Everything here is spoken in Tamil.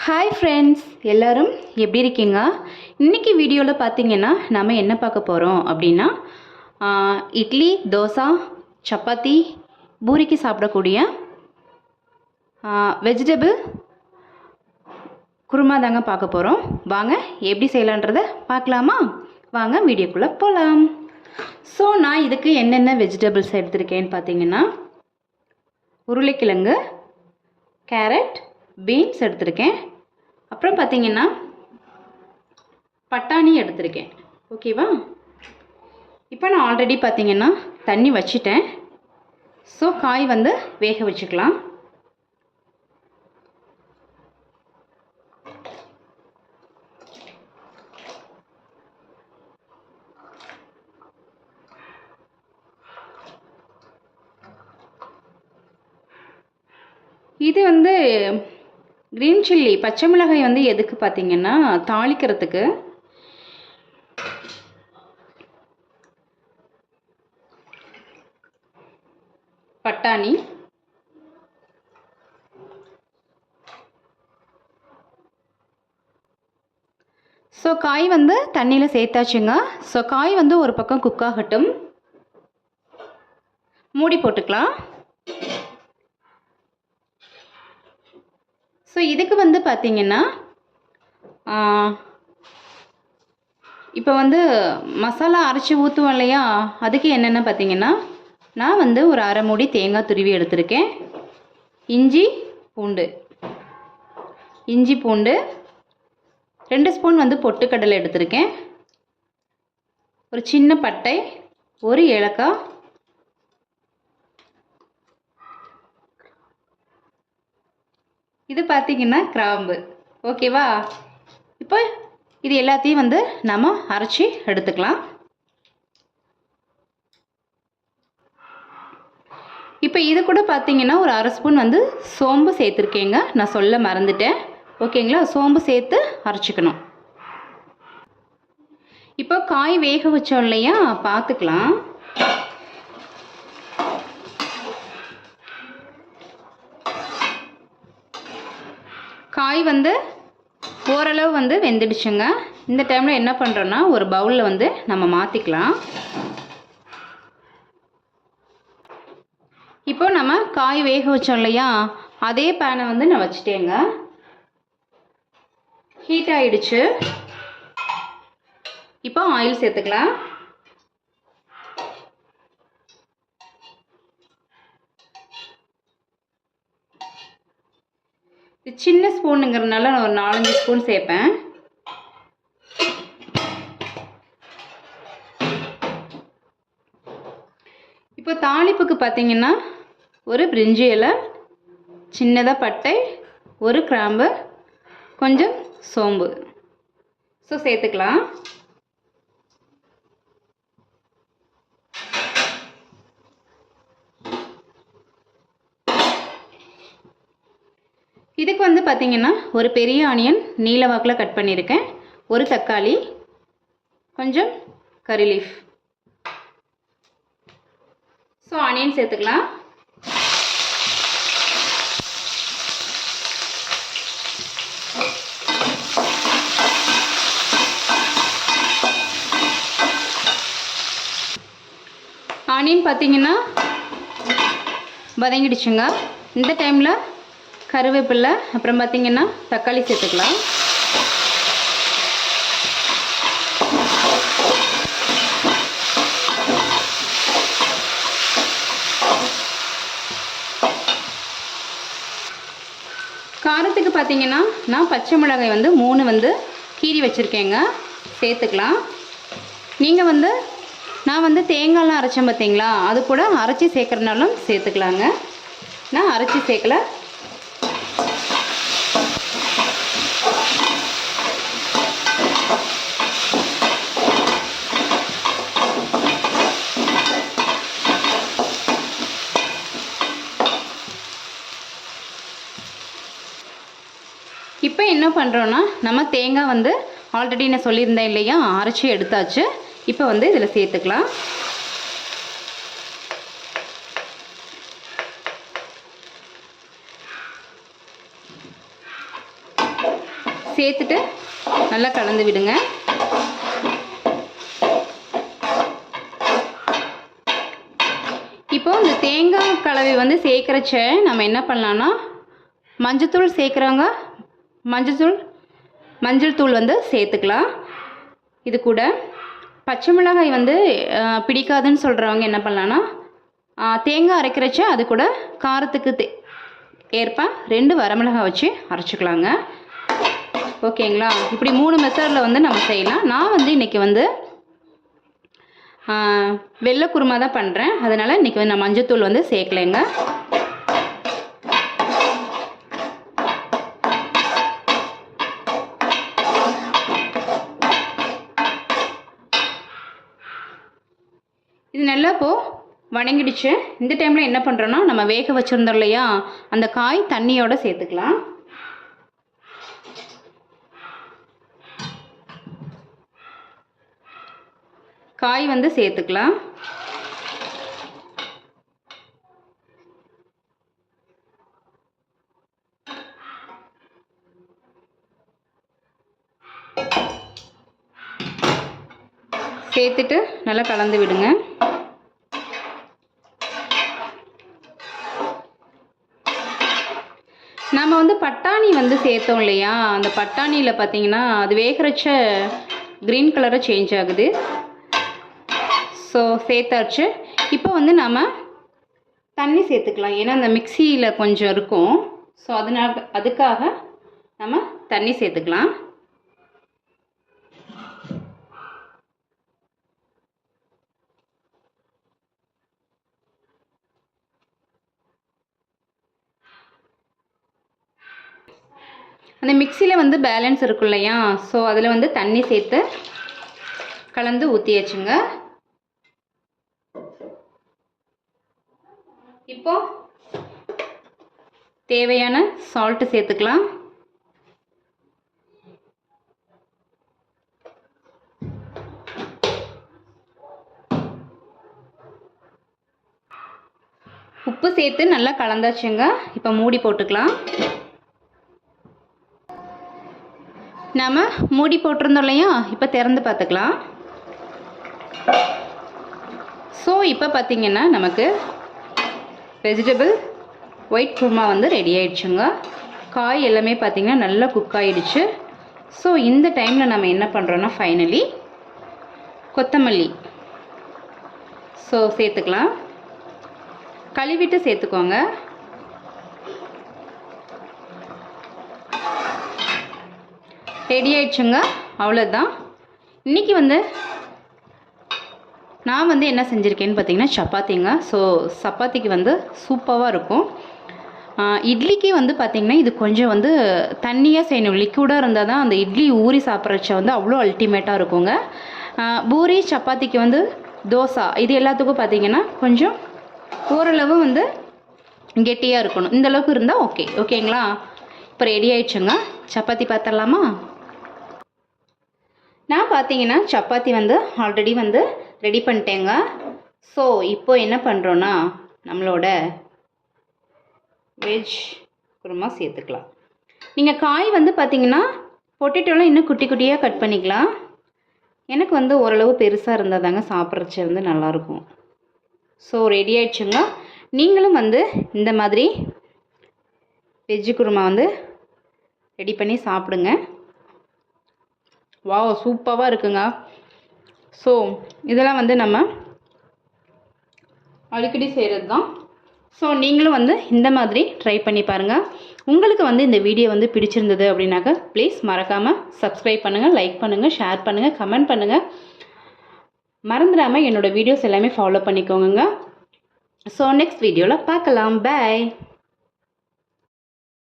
ஹாய் ஃப்ரெண்ட்ஸ், எல்லோரும் எப்படி இருக்கீங்க? இன்றைக்கி வீடியோவில் பார்த்தீங்கன்னா நம்ம என்ன பார்க்க போகிறோம் அப்படின்னா இட்லி, தோசை, சப்பாத்தி, பூரிக்கு சாப்பிடக்கூடிய வெஜிடபிள் குருமா தாங்க பார்க்க போகிறோம். வாங்க எப்படி செய்யலான்றதை பார்க்கலாமா? வாங்க வீடியோக்குள்ளே போகலாம். ஸோ நான் இதுக்கு என்னென்ன வெஜிடபிள்ஸ் எடுத்திருக்கேன்னு பார்த்தீங்கன்னா உருளைக்கிழங்கு, கேரட், பீன்ஸ் எடுத்திருக்கேன். அப்புறம் பார்த்தீங்கன்னா பட்டாணி எடுத்திருக்கேன். ஓகேவா? இப்போ நான் ஆல்ரெடி பார்த்தீங்கன்னா தண்ணி வச்சிட்டேன். ஸோ காய் வந்து வேக வச்சுக்கலாம். இது வந்து க்ரீன் சில்லி, பச்சை மிளகாய் வந்து எதுக்கு பார்த்தீங்கன்னா தாளிக்கிறதுக்கு. பட்டாணி, ஸோ காய் வந்து தண்ணியில் சேர்த்தாச்சுங்க. ஸோ காய் வந்து ஒரு பக்கம் குக் ஆகட்டும். மூடி போட்டுக்கலாம். ஸோ இதுக்கு வந்து பார்த்திங்கன்னா இப்போ வந்து மசாலா அரைச்சி ஊற்றுவோம் இல்லையா, அதுக்கு என்னென்ன பார்த்திங்கன்னா நான் வந்து ஒரு அரை மூடி தேங்காய் துருவி எடுத்திருக்கேன். இஞ்சி பூண்டு 2 ஸ்பூன் வந்து பொட்டுக்கடலை எடுத்திருக்கேன். ஒரு சின்ன பட்டை, ஒரு ஏலக்காய், இது பார்த்திங்கன்னா கிராம்பு. ஓகேவா? இப்போ இது எல்லாத்தையும் வந்து நம்ம அரைச்சி எடுத்துக்கலாம். இப்போ இது கூட பார்த்திங்கன்னா ஒரு அரை ஸ்பூன் வந்து சோம்பு சேர்த்துருக்கேங்க. நான் சொல்ல மறந்துட்டேன். ஓகேங்களா? சோம்பு சேர்த்து அரைச்சிக்கணும். இப்போ காய் வேக வச்சோம் இல்லையா, பார்த்துக்கலாம். காய் வந்து ஓரளவு வந்து வெந்துடுச்சுங்க. இந்த டைமில் என்ன பண்ணுறோன்னா ஒரு பவுலில் வந்து நம்ம மாற்றிக்கலாம். இப்போ நம்ம காய் வேக வச்சோம் இல்லையா, அதே பேனை வந்து நான் வச்சுட்டேங்க. ஹீட் ஆகிடுச்சு. இப்போ ஆயில் சேர்த்துக்கலாம். சின்ன ஸ்பூனுங்கிறதுனால நான் ஒரு 4-5 ஸ்பூன் சேர்ப்பேன். இப்போ தாளிப்புக்கு பார்த்தீங்கன்னா ஒரு பிரிஞ்சி இலை, சின்னதாக பட்டை, ஒரு கிராம்பு, கொஞ்சம் சோம்பு ஸோ சேர்த்துக்கலாம். இதுக்கு வந்து பார்த்திங்கன்னா ஒரு பெரிய ஆனியன் நீல வாக்கில் கட் பண்ணியிருக்கேன், ஒரு தக்காளி, கொஞ்சம் கறி லீஃப். ஸோ ஆனியன் சேர்த்துக்கலாம். ஆனியன் பார்த்திங்கன்னா வதங்கிடுச்சுங்க. இந்த டைமில் கருவேப்பிலை, அப்புறம் பார்த்திங்கன்னா தக்காளி சேர்த்துக்கலாம். காரத்துக்கு பார்த்திங்கன்னா நான் பச்சை மிளகாய் வந்து 3 வந்து கீறி வச்சுருக்கேங்க, சேர்த்துக்கலாம். நீங்கள் வந்து நான் வந்து தேங்காய்லாம் அரைச்சேன் பார்த்திங்களா, அது கூட அரைச்சி சேர்க்குறதுனாலும் சேர்த்துக்கலாங்க. நான் அரைச்சி சேர்க்கலை. இப்போ என்ன பண்ணுறோன்னா நம்ம தேங்காய் வந்து ஆல்ரெடி நான் சொல்லியிருந்தேன் இல்லையா, அரைச்சி எடுத்தாச்சு. இப்போ வந்து இதில் சேர்த்துக்கலாம். சேர்த்துட்டு நல்லா கலந்து விடுங்க. இப்போது இந்த தேங்காய் கலவை வந்து சேர்க்குறச்ச நம்ம என்ன பண்ணலான்னா, மஞ்சத்தூள் சேர்க்குறவங்க மஞ்சள் தூள் வந்து சேர்த்துக்கலாம். இது கூட பச்சை மிளகாய் வந்து பிடிக்காதுன்னு சொல்கிறவங்க என்ன பண்ணலான்னா, தேங்காய் அரைக்கிறச்ச அது கூட காரத்துக்கு ஏற்ப 2 வரமிளகாய் வச்சு அரைச்சிக்கலாங்க. ஓகேங்களா? இப்படி 3 மெத்தடில் வந்து நம்ம செய்யலாம். நான் வந்து இன்றைக்கி வந்து வெள்ளை குருமா தான் பண்ணுறேன். அதனால் இன்றைக்கி வந்து நான் மஞ்சத்தூள் வந்து சேர்க்கலைங்க. இது நல்லா வணங்கிடுச்சு. இந்த டைமில் என்ன பண்ணுறோன்னா, நம்ம வேக வச்சுருந்தோம் இல்லையா, அந்த காய் தண்ணியோடு சேர்த்துக்கலாம். காய் வந்து சேர்த்துக்கலாம். சேர்த்துட்டு நல்லா கலந்து விடுங்க. நம்ம வந்து பட்டாணி வந்து சேர்த்தோம் இல்லையா, அந்த பட்டாணியில் பார்த்தீங்கன்னா அது வேகிறச்ச க்ரீன் கலராக சேஞ்ச் ஆகுது. ஸோ சேர்த்தாச்சு. இப்போ வந்து நம்ம தண்ணி சேர்த்துக்கலாம். ஏன்னா அந்த மிக்சியில் கொஞ்சம் இருக்கும். ஸோ அதுக்காக நம்ம தண்ணி சேர்த்துக்கலாம். அந்த மிக்சியில் வந்து பேலன்ஸ் இருக்கும் இல்லையா, ஸோ அதில் வந்து தண்ணி சேர்த்து கலந்து ஊற்றியாச்சுங்க. இப்போ தேவையான சால்ட்டு சேர்த்துக்கலாம். உப்பு சேர்த்து நல்லா கலந்தாச்சுங்க. இப்போ மூடி போட்டுக்கலாம். நம்ம மூடி போட்டிருந்தோம் இல்லையா, இப்போ திறந்து பார்த்துக்கலாம். ஸோ இப்போ பார்த்திங்கன்னா நமக்கு வெஜிடபிள் ஒயிட் குருமா வந்து ரெடி ஆகிடுச்சுங்க. காய் எல்லாமே பார்த்திங்கன்னா நல்லா குக் ஆகிடுச்சு. ஸோ இந்த டைமில் நம்ம என்ன பண்ணுறோன்னா, ஃபைனலி கொத்தமல்லி சேர்த்துக்கலாம். கழுவிட்டு சேர்த்துக்கோங்க. ரெடி ஆயிடுச்சுங்க. அவ்வளோதான். இன்றைக்கி வந்து நான் வந்து என்ன செஞ்சுருக்கேன்னு பார்த்தீங்கன்னா சப்பாத்திங்க. ஸோ சப்பாத்திக்கு வந்து சூப்பராக இருக்கும். இட்லிக்கு வந்து பார்த்திங்கன்னா இது கொஞ்சம் வந்து தண்ணியாக செய்யணும். லிக்விடாக இருந்தால் தான் அந்த இட்லி ஊறி சாப்பிட்றச்ச வந்து அவ்வளோ அல்டிமேட்டாக இருக்குங்க. பூரி சப்பாத்திக்கு வந்து தோசை இது எல்லாத்துக்கும் பார்த்திங்கன்னா கொஞ்சம் ஓரளவு வந்து கெட்டியாக இருக்கணும். இந்தளவுக்கு இருந்தால் ஓகேங்களா? இப்போ ரெடி ஆயிடுச்சுங்க. சப்பாத்தி பார்த்துடலாமா? நான் பார்த்தீங்கன்னா சப்பாத்தி வந்து ஆல்ரெடி வந்து ரெடி பண்ணிட்டேங்க. ஸோ இப்போ என்ன பண்ணுறோன்னா, நம்மளோட வெஜ் குருமா சேர்த்துக்கலாம். நீங்கள் காய் வந்து பார்த்தீங்கன்னா பொட்டேட்டோலாம் இன்னும் குட்டி குட்டியாக கட் பண்ணிக்கலாம். எனக்கு வந்து ஓரளவு பெருசாக இருந்தால் தாங்க சாப்பிட்றச்சு வந்து நல்லாயிருக்கும். ஸோ ரெடி ஆயிடுச்சுங்க. நீங்களும் வந்து இந்த மாதிரி வெஜ்ஜு குருமா வந்து ரெடி பண்ணி சாப்பிடுங்க. வாவ், சூப்பராக இருக்குங்க. ஸோ இதெல்லாம் வந்து நம்ம அடிக்கடி செய்கிறது தான். ஸோ நீங்களும் வந்து இந்த மாதிரி ட்ரை பண்ணி பாருங்கள். உங்களுக்கு வந்து இந்த வீடியோ வந்து பிடிச்சிருந்தது அப்படின்னாக்கா ப்ளீஸ் மறக்காமல் சப்ஸ்கிரைப் பண்ணுங்கள், லைக் பண்ணுங்கள், ஷேர் பண்ணுங்கள், கமெண்ட் பண்ணுங்கள். மறந்துடாமல் என்னோடய வீடியோஸ் எல்லாமே ஃபாலோ பண்ணிக்கோங்க. ஸோ நெக்ஸ்ட் வீடியோவில் பார்க்கலாம். பாய்.